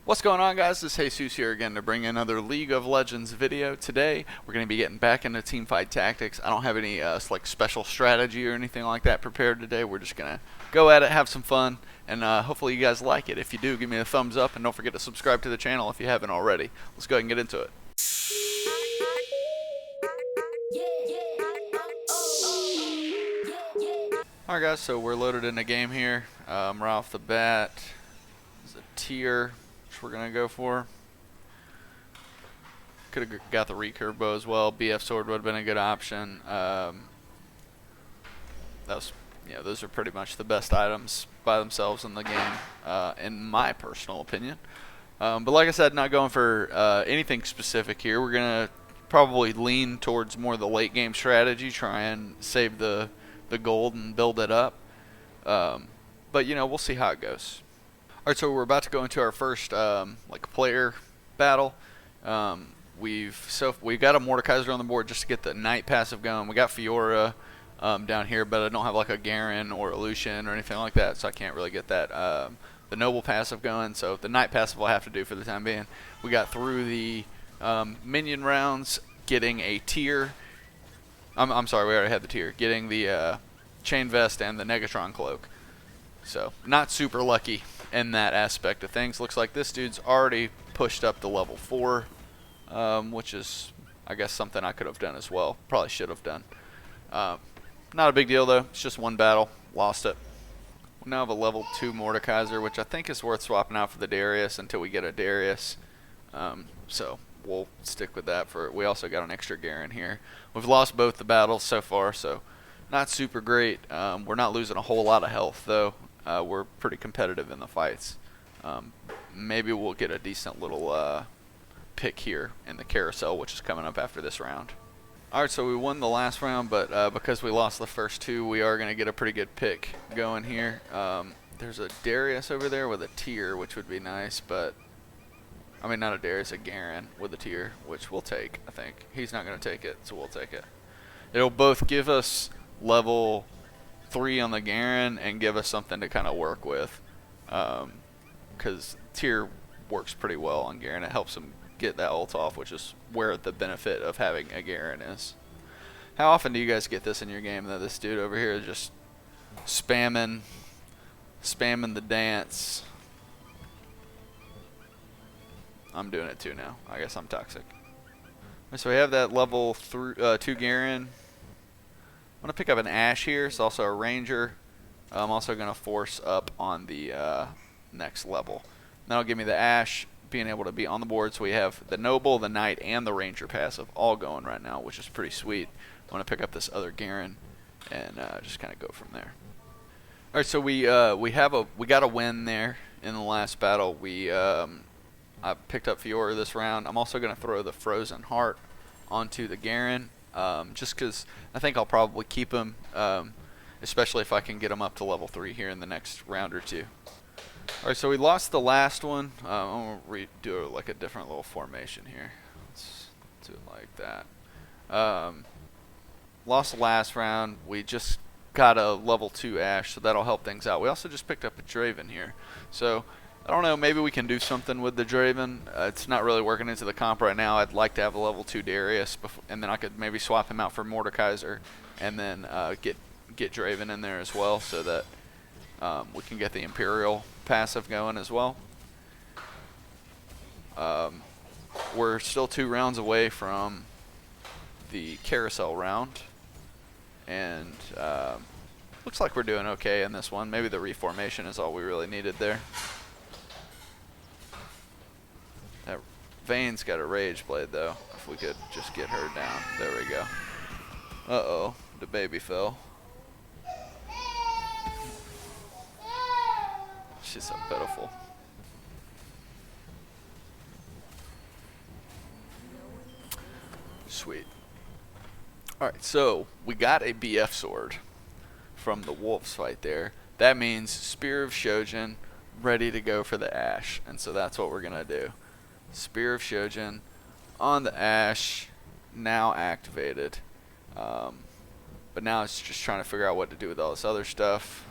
What's going on, guys? This is Jesus here again to bring another League of Legends video. Today we're going to be getting back into Teamfight Tactics. I don't have any like special strategy or anything like that prepared today. We're just going to go at it, have some fun, and hopefully you guys like it. If you do, give me a thumbs up and don't forget to subscribe to the channel if you haven't already. Let's go ahead and get into it. Alright guys, so we're loaded in the game here. Right off the bat, there's a tier which we're going to go for. Could have got the recurve bow as well. BF sword would have been a good option. Those are pretty much the best items by themselves in the game, in my personal opinion. But like I said, not going for anything specific here. We're gonna probably lean towards more the late game strategy, try and save the gold and build it up. But you know, we'll see how it goes. All right, so we're about to go into our first like player battle. We've got a Mordekaiser on the board just to get the Knight passive going. We got Fiora down here, but I don't have like a Garen or a Lucian or anything like that, so I can't really get that the Noble passive going. So the Knight passive will have to do for the time being. We got through the minion rounds, getting a tier. I'm sorry, we already had the tier. Getting the chain vest and the Negatron cloak. So not super lucky in that aspect of things. Looks like this dude's already pushed up to level 4. Which is, I guess, something I could have done as well. Probably should have done. Not a big deal, though. It's just one battle. Lost it. We now have a level 2 Mordekaiser, which I think is worth swapping out for the Darius until we get a Darius. So we'll stick with that. We also got an extra Garen here. We've lost both the battles so far, so not super great. We're not losing a whole lot of health, though. We're pretty competitive in the fights. Maybe we'll get a decent little pick here in the carousel, which is coming up after this round. Alright, so we won the last round, but because we lost the first two, we are going to get a pretty good pick going here. There's a Darius over there with a tier, which would be nice, but I mean, not a Darius, a Garen with a tier, which we'll take, I think. He's not going to take it, so we'll take it. It'll both give us level 3 on the Garen and give us something to kind of work with, because tier works pretty well on Garen. It helps him get that ult off, which is where the benefit of having a Garen is. How often do you guys get this in your game, that this dude over here is just spamming the dance? I'm doing it too now. I guess I'm toxic. So we have that level 2 Garen. I'm going to pick up an Ashe here. It's also a Ranger. I'm also going to force up on the next level. That'll give me the Ashe being able to be on the board, so we have the Noble, the Knight, and the Ranger passive all going right now, which is pretty sweet. I'm going to pick up this other Garen and just kind of go from there. All right, so we got a win there in the last battle. I picked up Fiora this round. I'm also going to throw the Frozen Heart onto the Garen, just because I think I'll probably keep him, especially if I can get him up to level 3 here in the next round or two. Alright, so we lost the last one. I'm going to redo like a different little formation here. Let's do it like that. Lost the last round. We just got a level 2 Ashe, so that'll help things out. We also just picked up a Draven here. So, I don't know, maybe we can do something with the Draven. It's not really working into the comp right now. I'd like to have a level 2 Darius, and then I could maybe swap him out for Mordekaiser, and then get Draven in there as well, so that we can get the Imperial passive going as well. We're still 2 rounds away from the carousel round, and looks like we're doing okay in this one. Maybe the reformation is all we really needed there. That Vayne's got a Rage Blade though. If we could just get her down. There we go. Uh-oh, the baby fell. She's so pitiful. Sweet. Alright, so we got a BF sword from the Wolves fight there. That means Spear of Shojin ready to go for the Ashe. And so that's what we're going to do. Spear of Shojin on the Ashe, now activated. But now it's just trying to figure out what to do with all this other stuff.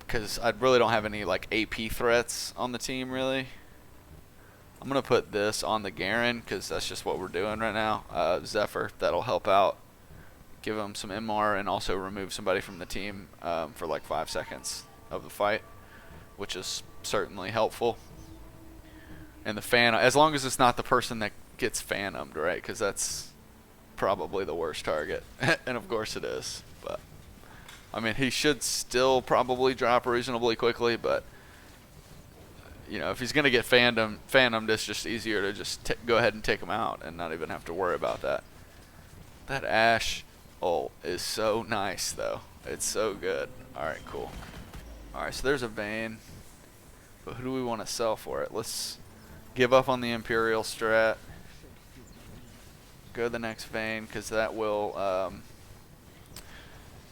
because I really don't have any like AP threats on the team really. I'm gonna put this on the Garen because that's just what we're doing right now. Zephyr, that'll help out, give him some MR, and also remove somebody from the team for like 5 seconds of the fight, which is certainly helpful. And the Phantom, as long as it's not the person that gets Phantomed, right? Because that's probably the worst target, and of course it is. But I mean, he should still probably drop reasonably quickly, but you know, if he's gonna get phantomed, it's just easier to just go ahead and take him out and not even have to worry about that. That Ashe ult is so nice, though. It's so good. All right, cool. All right, so there's a Vayne, but who do we want to sell for it? Let's give up on the Imperial strat. Go to the next Vayne because that will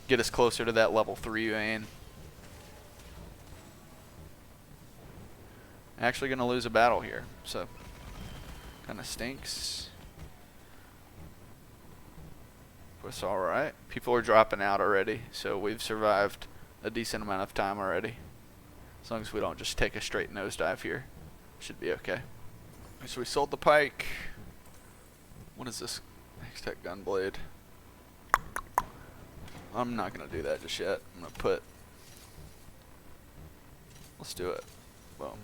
get us closer to that level 3 Vayne. Actually going to lose a battle here, so kind of stinks. But it's alright. People are dropping out already, so we've survived a decent amount of time already. As long as we don't just take a straight nosedive here, should be okay. So we sold the Pike. What is this? Hextech Gunblade. I'm not going to do that just yet. I'm going to put... Let's do it. Boom.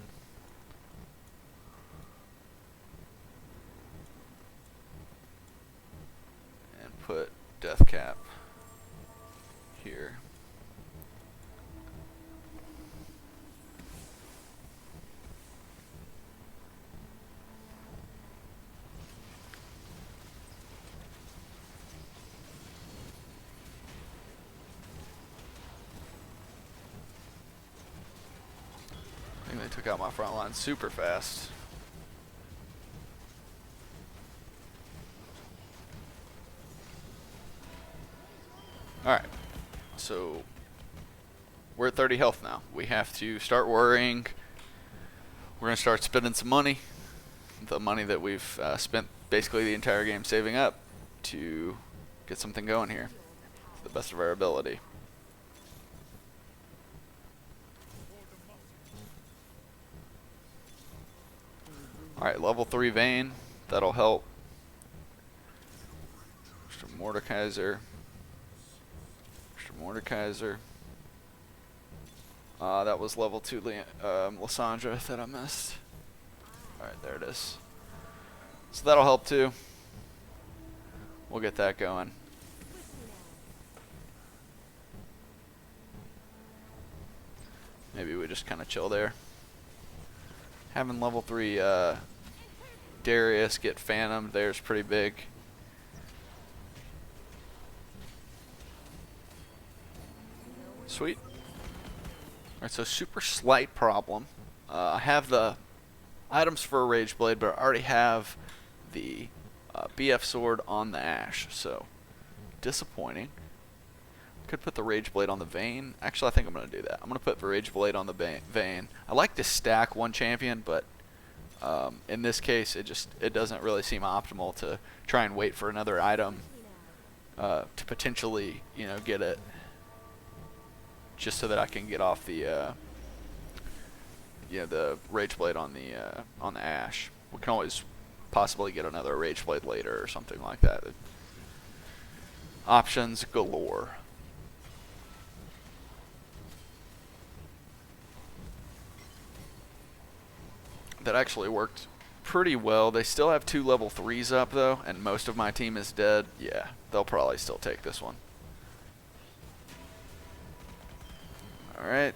Put death cap here. I think they took out my front line super fast. Alright, so we're at 30 health now. We have to start worrying. We're going to start spending some money. The money that we've spent basically the entire game saving up to get something going here to the best of our ability. Alright, level 3 Vayne. That'll help. Mr. Mordekaiser. Mordekaiser. That was level 2 Lysandra that I missed. Alright, there it is. So that'll help too. We'll get that going. Maybe we just kind of chill there. Having level 3 Darius get Phantomed there is pretty big. Sweet. Alright, so super slight problem. I have the items for a Rage Blade, but I already have the BF Sword on the Ashe, so disappointing. Could put the Rage Blade on the Vayne. Actually, I think I'm going to do that. I'm going to put the Rage Blade on the Vayne. I like to stack one champion, but in this case, it doesn't really seem optimal to try and wait for another item to potentially, you know, get it. Just so that I can get off the, the Rage Blade on the Ashe. We can always possibly get another Rage Blade later or something like that. Options galore. That actually worked pretty well. They still have 2 level 3s up though, and most of my team is dead. Yeah, they'll probably still take this one. Alright,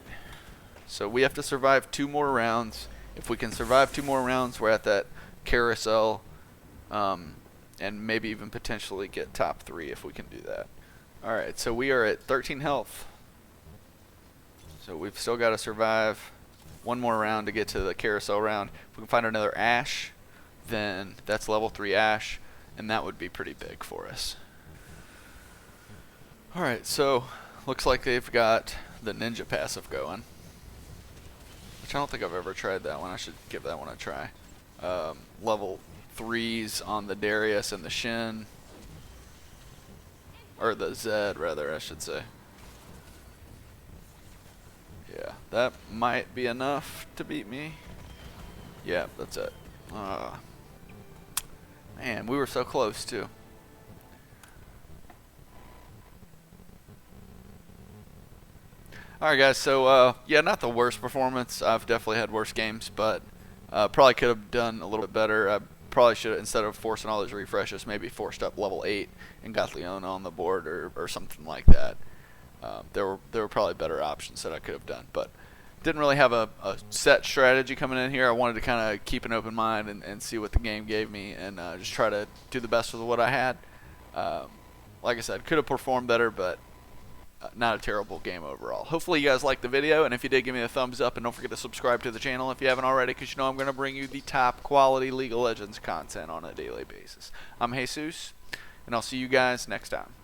so we have to survive 2 more rounds. If we can survive 2 more rounds, we're at that carousel, and maybe even potentially get top 3 if we can do that. Alright, so we are at 13 health. So we've still got to survive 1 more round to get to the carousel round. If we can find another Ashe, then that's level 3 Ashe, and that would be pretty big for us. Alright, so looks like they've got the ninja passive going, which I don't think I've ever tried that one. I should give that one a try. Level 3s on the Darius and the Shin, or the Zed rather, I should say. Yeah, that might be enough to beat me. Yeah, that's it. Man, we were so close too. Alright guys, so yeah, not the worst performance. I've definitely had worse games, but probably could have done a little bit better. I probably should have, instead of forcing all those refreshes, maybe forced up level 8 and got Leona on the board or something like that. There were probably better options that I could have done, but didn't really have a set strategy coming in here. I wanted to kind of keep an open mind and see what the game gave me, and just try to do the best with what I had. Like I said, could have performed better, but not a terrible game overall. Hopefully you guys liked the video, and if you did, give me a thumbs up, and don't forget to subscribe to the channel if you haven't already, because you know I'm going to bring you the top quality League of Legends content on a daily basis. I'm Jesus, and I'll see you guys next time.